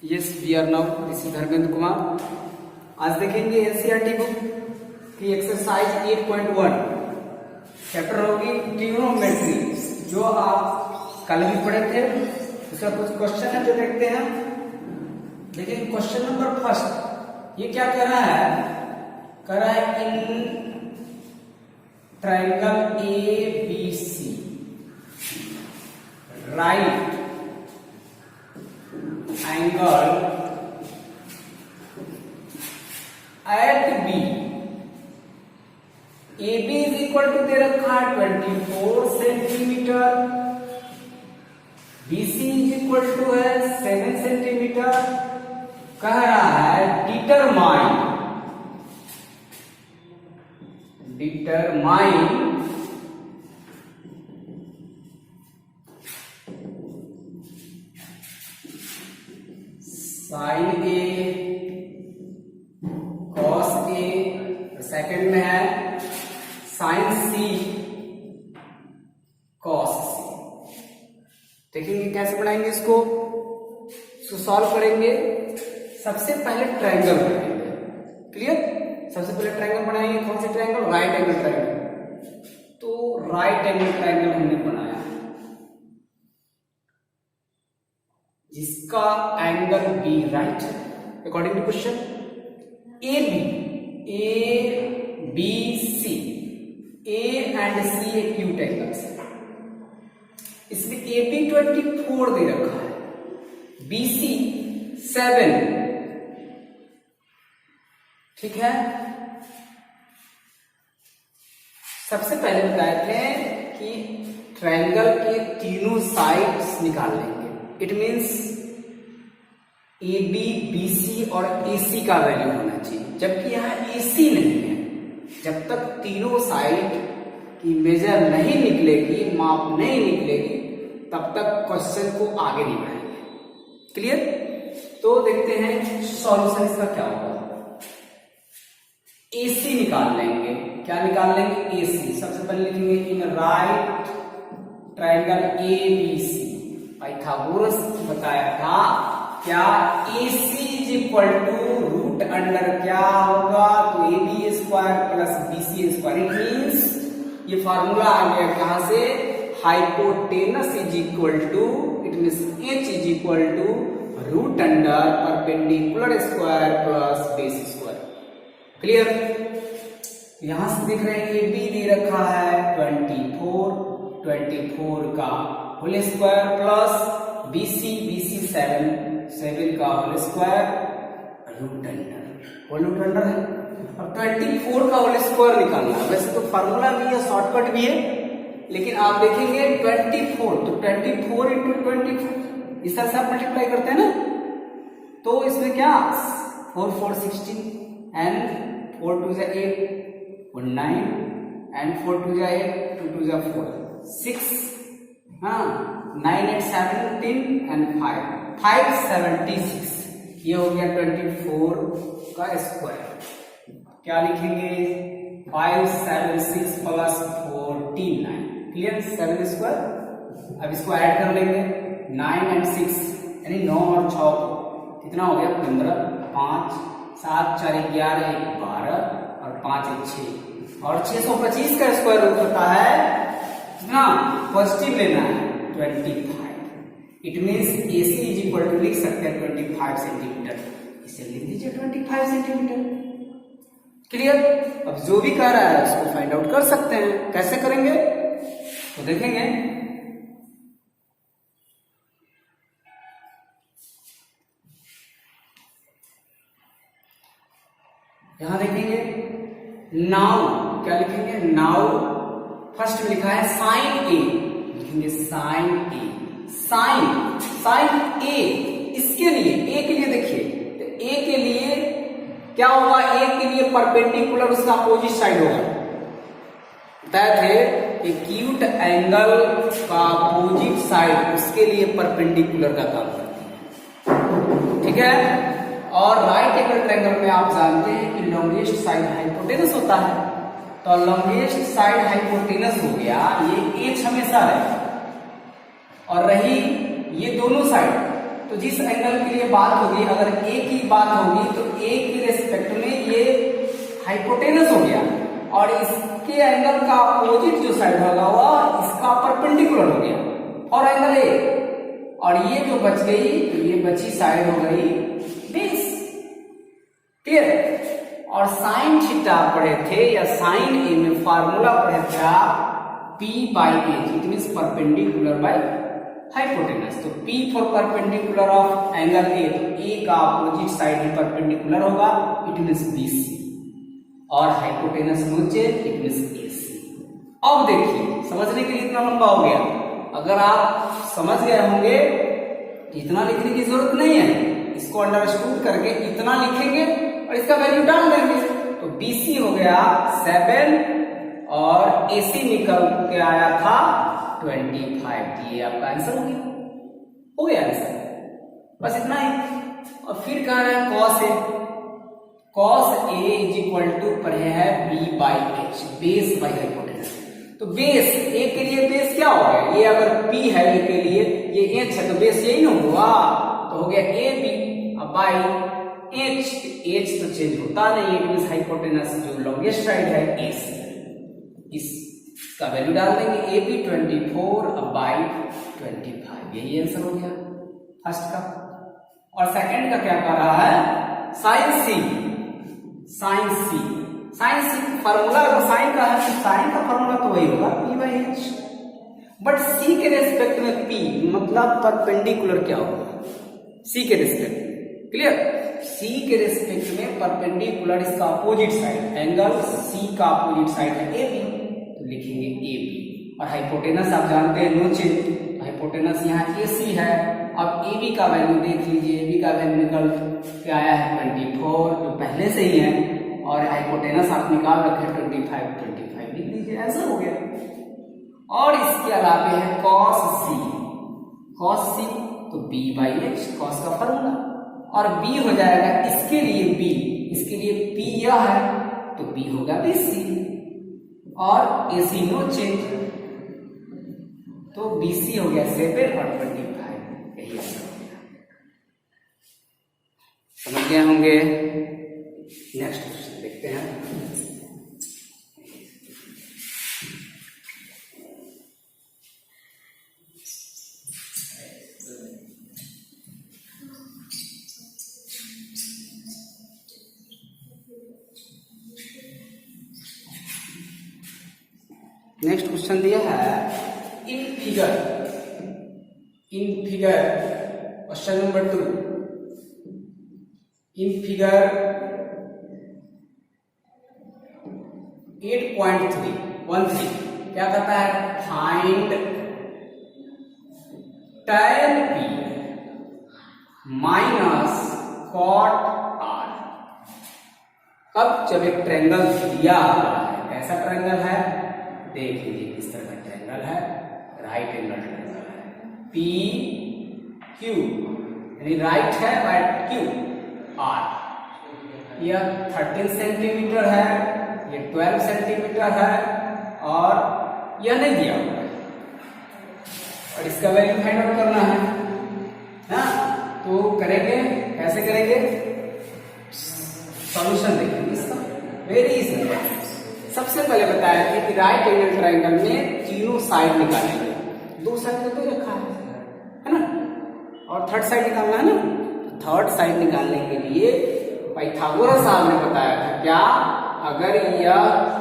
Yes we are now, this is Dharmendra Kumar. आज देखेंगे NCERT book की एक्सरसाइज 8.1 चैप्टर होगी ट्रिग्नोमेट्री, जो आप कल भी पढ़े थे। उसका कुछ क्वेश्चन है जो देखते हैं। देखिए क्वेश्चन नंबर फर्स्ट, ये क्या कह रहा है? कह रहा है in triangle A B C right angle at B, A B is equal to दे रखा है 24 centimetre, B C is equal to है 7 सेंटीमीटर। कह रहा है determine sine A cos A, second में है साइन सी कॉस सी। देखेंगे कैसे बनाएंगे इसको सॉल्व करेंगे। सबसे पहले ट्रायंगल बनाएंगे, क्लियर? सबसे पहले ट्रायंगल बनाएंगे। कौन से ट्रायंगल? Right angle triangle. तो राइट एंगल ट्रायंगल हमने बनाया जिसका एंगल बी राइट है according to question. A B C, A and C acute angles है। इसमें ए बी 24 दे रखा है, बी सी 7, ठीक है। सबसे पहले बताए थे कि ट्रायंगल के तीनों साइड्स निकाल लेंगे। It means A B B C और ए सी का वैल्यू होना चाहिए, जबकि यहां ए सी नहीं है। जब तक तीनों साइड की मेजर नहीं निकलेगी, माप नहीं निकलेगी, तब तक क्वेश्चन को आगे नहीं बढ़ाएंगे। क्लियर? तो देखते हैं सॉल्यूशन इसका क्या होगा। AC निकाल लेंगे। क्या निकाल लेंगे? AC। सबसे पहले लिखेंगे in right triangle ABC। Pythagoras बताया था क्या AC is equal to root under क्या होगा? तो AB square plus BC square. It means ये फार्मूला आ गया कहां से? Hypotenuse is equal to, it means H is equal to root under perpendicular square plus base square. Clear? यहां से देख रहे हैं ए बी दे रखा है 24 का whole square plus B C 7 का होल स्क्वायर रूट अंडर है। अब 24 का होल स्क्वायर निकालना है। वैसे तो फार्मूला भी है, शॉर्टकट भी है, लेकिन आप देखेंगे 24 तो 24 इंटू 24 इस तरह से आप मल्टीप्लाई करते हैं ना। तो इसमें क्या 4 4 16 एंड 4 2 जा 8 और 9 एंड 4 2 जा 8 2 2 जा 4 6, हाँ 9 8 17 एंड 5 76। ये हो गया 24 का स्क्वायर। क्या लिखेंगे? 576 प्लस 49। क्लियर? 7 स्क्वायर। अब इसको ऐड कर लेंगे 9 एंड 6 यानी 9 और 6 कितना हो गया? 15, 5 7 4 11 1 12 और 5 1 6 और 625 का स्क्वायर रूट होता है कितना? पॉजिटिव लेना है 25। It means AC is equal to लिख सकते हैं 25 सेंटीमीटर। इसे लिख दीजिए 25 सेंटीमीटर। क्लियर? अब जो भी कह रहा है उसको फाइंड आउट कर सकते हैं। कैसे करेंगे तो देखेंगे। यहां देखेंगे नाउ, क्या लिखेंगे? नाउ फर्स्ट में लिखा है साइन ए, लिखेंगे साइन ए। साइन ए, इसके लिए ए के लिए देखिए, तो ए के लिए क्या होगा? ए के लिए परपेंडिकुलर उसका अपोजिट साइड होगा। बताए थे एक्यूट एंगल का अपोजिट साइड उसके लिए परपेंडिकुलर का काम करती है, ठीक है। और राइट एंगल ट्रायंगल में आप जानते हैं कि लॉन्गेस्ट साइड हाइपोटेनस होता है। तो लॉन्गेस्ट साइड हाइपोटेनस हो गया, ये H हमेशा है। और रही ये दोनों साइड, तो जिस एंगल के लिए बात होगी, अगर ए की बात होगी तो ए के रेस्पेक्ट में ये हाइपोटेनस हो गया, और इसके एंगल का अपोजिट जो साइड होगा वह इसका परपेंडिकुलर हो गया और एंगल ए, और ये जो बच गई तो ये बची साइड हो गई 20। क्लियर? और साइन थीटा पढ़े थे या साइन ए में फार्मूला पढ़े थे P by H, it means perpendicular by hypotenuse. तो P for perpendicular of angle A, तो ए का अपोजिट साइड ही परपेंडिकुलर होगा, इट मीन्स BC, और हाइपोटेनस नीचे, इट मीन्स AC। अब देखिए, समझने के लिए इतना लंबा हो गया, अगर आप समझ गए होंगे इतना लिखने की जरूरत नहीं है, इसको अंडरस्टूड करके इतना लिखेंगे और इसका वैल्यू डाल देंगे, तो BC हो गया 7 और AC निकल के आया था 25। ये आपका आंसर हो गया आंसर, बस इतना ही। और फिर कह रहे हैं cos A, cos A is equal to पढ़े है B by H, base by hypotenuse. तो बेस ए के लिए बेस क्या हो गया, ये अगर P है ए के लिए, ये एच है, तो बेस यही ना हुआ, तो हो गया AB बाई एच। एच तो चेंज होता नहीं, इट मींस हाइपोटेनस जो लॉन्गेस्ट साइड है AC, इसका वैल्यू डाल देंगे AB 24 बाई 25, यही आंसर हो गया फर्स्ट का। और सेकंड का क्या कर रहा है, sine C, sine C formula sine का है, साइन का फार्मूला तो वही होगा P by H, but C के रेस्पेक्ट में P मतलब परपेंडिकुलर क्या होगा, C के रेस्पेक्ट, क्लियर? C के रेस्पेक्ट में परपेंडिकुलर इसका अपोजिट साइड, एंगल C का अपोजिट साइड है AB, तो लिखेंगे AB। और हाइपोटेनस आप जानते हैं नो चेंज, हाइपोटेनस यहाँ AC है। अब AB का वैल्यू देख लीजिए, AB का वैल्यू निकल के आया है 24, जो पहले से ही है, और हाइपोटेनस आप निकाल रखे 25 लिख लीजिए, आंसर हो गया। और इसके अलावा है cos C तो B बाई एच, cos का फॉर्मूला, और B हो जाएगा इसके लिए B, इसके लिए P यह है तो B होगा BC, और AC नो चेंज, तो BC हो गया 7 और 25, यही आंसर हो गया। समझ गए होंगे? नेक्स्ट क्वेश्चन देखते हैं। नेक्स्ट क्वेश्चन दिया है in figure question number 2, in figure 8.3 क्या कहता है, find tan P minus cot R। अब जब एक ट्रायंगल दिया हुआ है, कैसा ट्रायंगल है देख लीजिए, किस तरह का ट्रायंगल है, राइट एंगल ट्रायंगल है, पी क्यू यानी राइट है, राइट क्यू आर, यह 13 सेंटीमीटर है, ये 12 सेंटीमीटर है, और यह नहीं दिया हुआ है, और इसका वैल्यू फाइंड आउट करना है ना। तो करेंगे कैसे करेंगे, सॉल्यूशन देखेंगे इसका, वेरी सिंपल। सबसे पहले बताया कि राइट एंगल ट्रायंगल में तीनों साइड निकालेंगे, दो साइड तो रखा है ना, और थर्ड साइड निकालना है ना। थर्ड साइड निकालने के लिए पाइथागोरस साहब ने बताया था क्या, अगर यह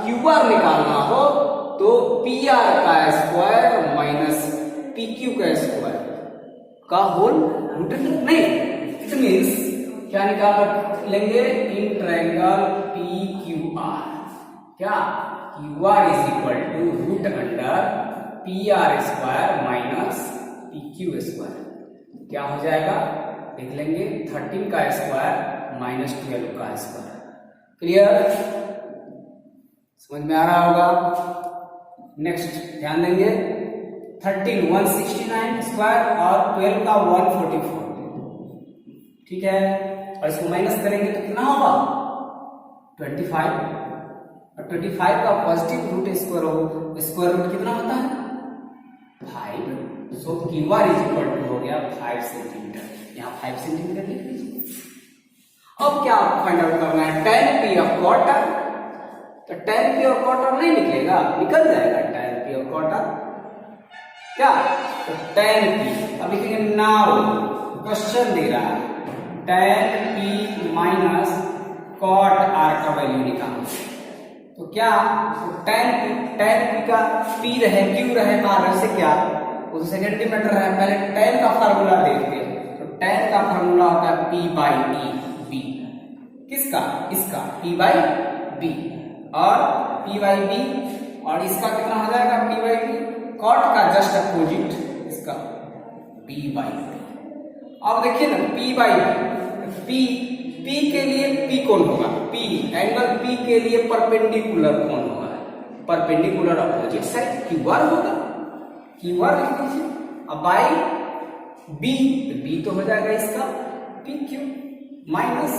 क्यूआर निकालना हो तो पी आर का स्क्वायर माइनस पी क्यू का स्क्वायर का होल रूट नहीं, इट मीन्स क्या निकाल लेंगे, in triangle P Q R, क्या Q R is equal to root under P R square minus P Q square, क्या हो जाएगा देख लेंगे, 13 का स्क्वायर माइनस 12 का स्क्वायर। क्लियर, समझ में आ रहा होगा। नेक्स्ट ध्यान देंगे, 13 169 स्क्वायर और 12 का 144, ठीक है, और इसको माइनस करेंगे तो कितना होगा 25, और 25 का पॉजिटिव रूट स्क्वायर रूट कितना होता है 5, so Q R is equal to हो गया 5 सेंटीमीटर। यहाँ 5 सेंटीमीटर लिख लीजिए। अब क्या फाइंड आउट करना है, tan p ऑफ क्वार्टर। तो tan p ऑफ क्वार्टर नहीं निकलेगा, निकल जाएगा tan p ऑफ क्वार्टर क्या, तो tan p। अब लिखेंगे नाउ क्वेश्चन दे रहा है tan p minus cot r का वैल्यू निकालो। तो क्या, तो tan p का p रहे q रहे r से क्या, वो तो सेकेंडरी मैटर है। पहले tan का फार्मूला देखते हैं। तो tan का फार्मूला होता है p बाई e b, किसका, इसका p बाई b, और p बाई b, और इसका कितना हो जाएगा p बाई b, cot का जस्ट अपोजिट इसका p बाई b। अब देखिए ना p बाई b, p के लिए p कौन होगा, p एंगल p के लिए परपेंडिकुलर कौन होगा, परपेंडिकुलर अपोजिट साइड QR होगा, QR लिख लीजिए। अब बाई b, तो b तो हो जाएगा इसका PQ माइनस,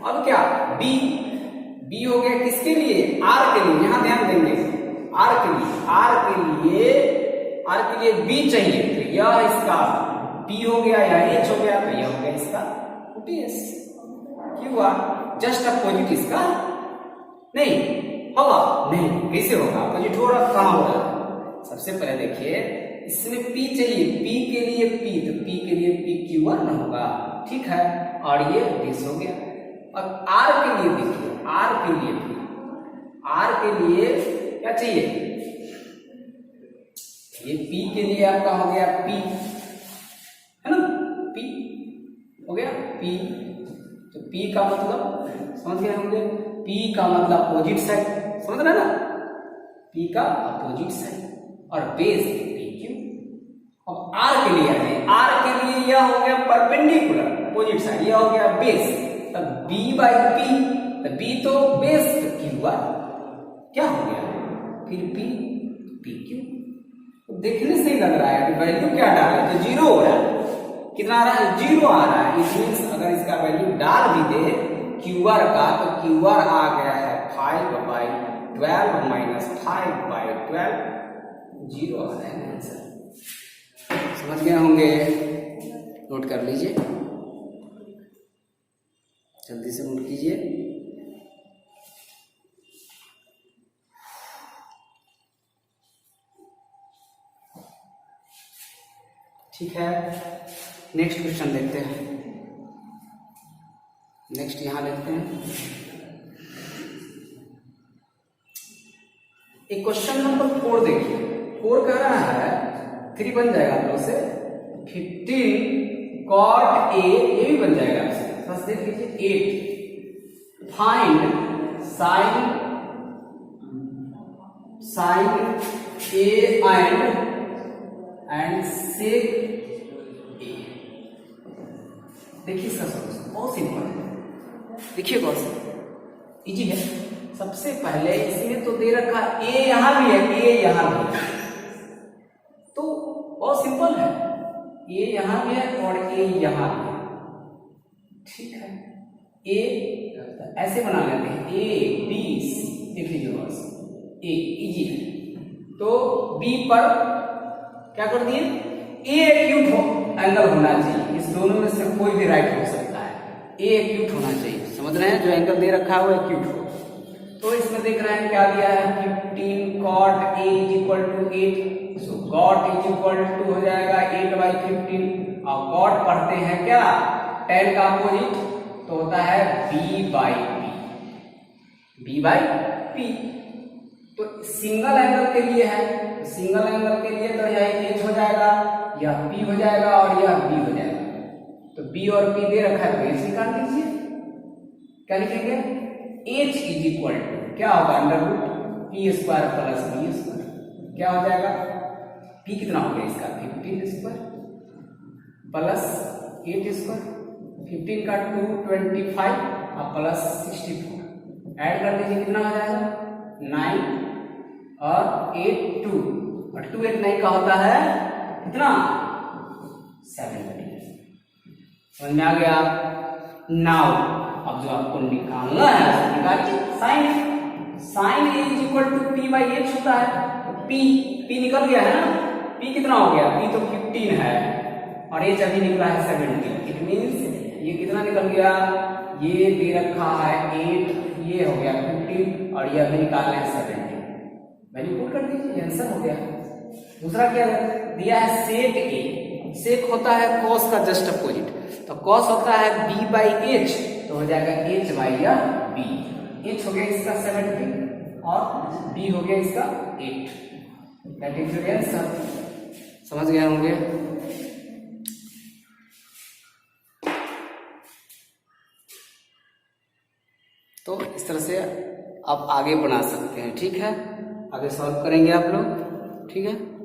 अब क्या b हो गया किसके लिए, r के लिए। यहां ध्यान देंगे r के लिए b चाहिए, तो यह इसका p हो गया या h हो गया, तो यह हो गया इसका ds। QR जस्ट अपोजिट इसका नहीं होगा, नहीं कैसे होगा, अपोजिट हो रहा, कहां हो रहा। सबसे पहले देखिए इसमें p चाहिए, p के लिए p, तो p के लिए PQR ना होगा, ठीक है, और ये दिस हो गया। अब r के लिए देखिए, r के लिए क्या चाहिए, ये p के लिए आपका हो गया p, है ना, p हो गया p। तो p का मतलब समझ गए होंगे, p का मतलब अपोजिट साइड, समझ रहे ना, p का अपोजिट साइड, और बेस PQ। अब r के लिए आए, r के लिए यह हो गया परपेंडिकुलर अपोजिट साइड, यह हो गया बेस, तब b बाई p, तो b तो बेस, तो QR क्या हो गया, फिर p PQ। तो देखने से ही लग रहा है कि वैल्यू क्या डाला, तो 0 हो रहा है, कितना आ रहा है, 0 आ रहा है। इट मींस अगर इसका वैल्यू डाल भी दे QR का, तो QR आ गया है 5/12 माइनस 5/12, 0 आ रहा है आंसर। समझ गए होंगे, नोट कर लीजिए, जल्दी से नोट कीजिए। ठीक है, नेक्स्ट क्वेश्चन देखते हैं। नेक्स्ट यहां देखते हैं, एक क्वेश्चन नंबर 4 देखिए। 4 कह रहा है 3 बन जाएगा आप लोग से, 15 cot A, ये भी बन जाएगा आपसे, बस देख लीजिए 8 find sin A and sec A। देखिए इसका सॉल्यूशन बहुत सिंपल है, देखिए कौन सा इजी है। सबसे पहले इसमें तो दे रखा A यहां भी है, A यहां भी है, तो बहुत सिंपल है, A यहां भी है और A यहां भी है, ठीक है। A ऐसे बना लेते हैं, A B C, देख लीजिए बस A इजी है। तो B पर क्या कर दिए, A एक्यूट एंगल होना चाहिए, इस दोनों में से कोई भी राइट हो सकता है, A एक्यूट होना चाहिए, समझ रहे हैं, जो एंगल दे रखा है वो एक्यूट हो। तो इसमें देख रहे हैं क्या दिया है, 15 cot A is equal to 8, so cot is equal to हो जाएगा 8/15, और cot पढ़ते हैं क्या, tan का अपोजिट, तो होता है B बाई P। तो सिंगल एंगल के लिए है, सिंगल एंगल के लिए तो यह H हो जाएगा, यह P हो जाएगा और यह B हो जाएगा। तो B और P दे रखा है, तो H निकाल दीजिए, क्या लिखेंगे, H इज इक्वल टू क्या होगा, √P² प्लस B², क्या हो जाएगा, P कितना हो गया इसका 15² प्लस 8², 15 का 2 25 और प्लस 64, ऐड कर दीजिए, कितना हो जाएगा 9 और 8 2, और 2 8 9 का होता है कितना 70। समझ में आ गया। नाउ अब जो आपको निकालना है निकालिए, sine A is equal to P/H होता है, तो P निकल गया है ना, P कितना हो गया, P तो 15 है और एच अभी निकला है 70। इट मीन्स ये कितना निकल गया, ये दे रखा है 8, ये हो गया 15 और ये अभी निकालना है 70। वैल्यू पुट कर दीजिए, आंसर हो गया। दूसरा क्या दिया है, सेक ए। सेक होता है कॉस का जस्ट अपोजिट, तो कॉस होता है b बाई एच, तो हो जाएगा h बाई या b। h हो गया इसका 70 और b हो गया इसका 8। That is your answer. समझ गए होंगे। तो इस तरह से आप आगे बना सकते हैं, ठीक है। आगे सॉल्व करेंगे आप लोग, ठीक है।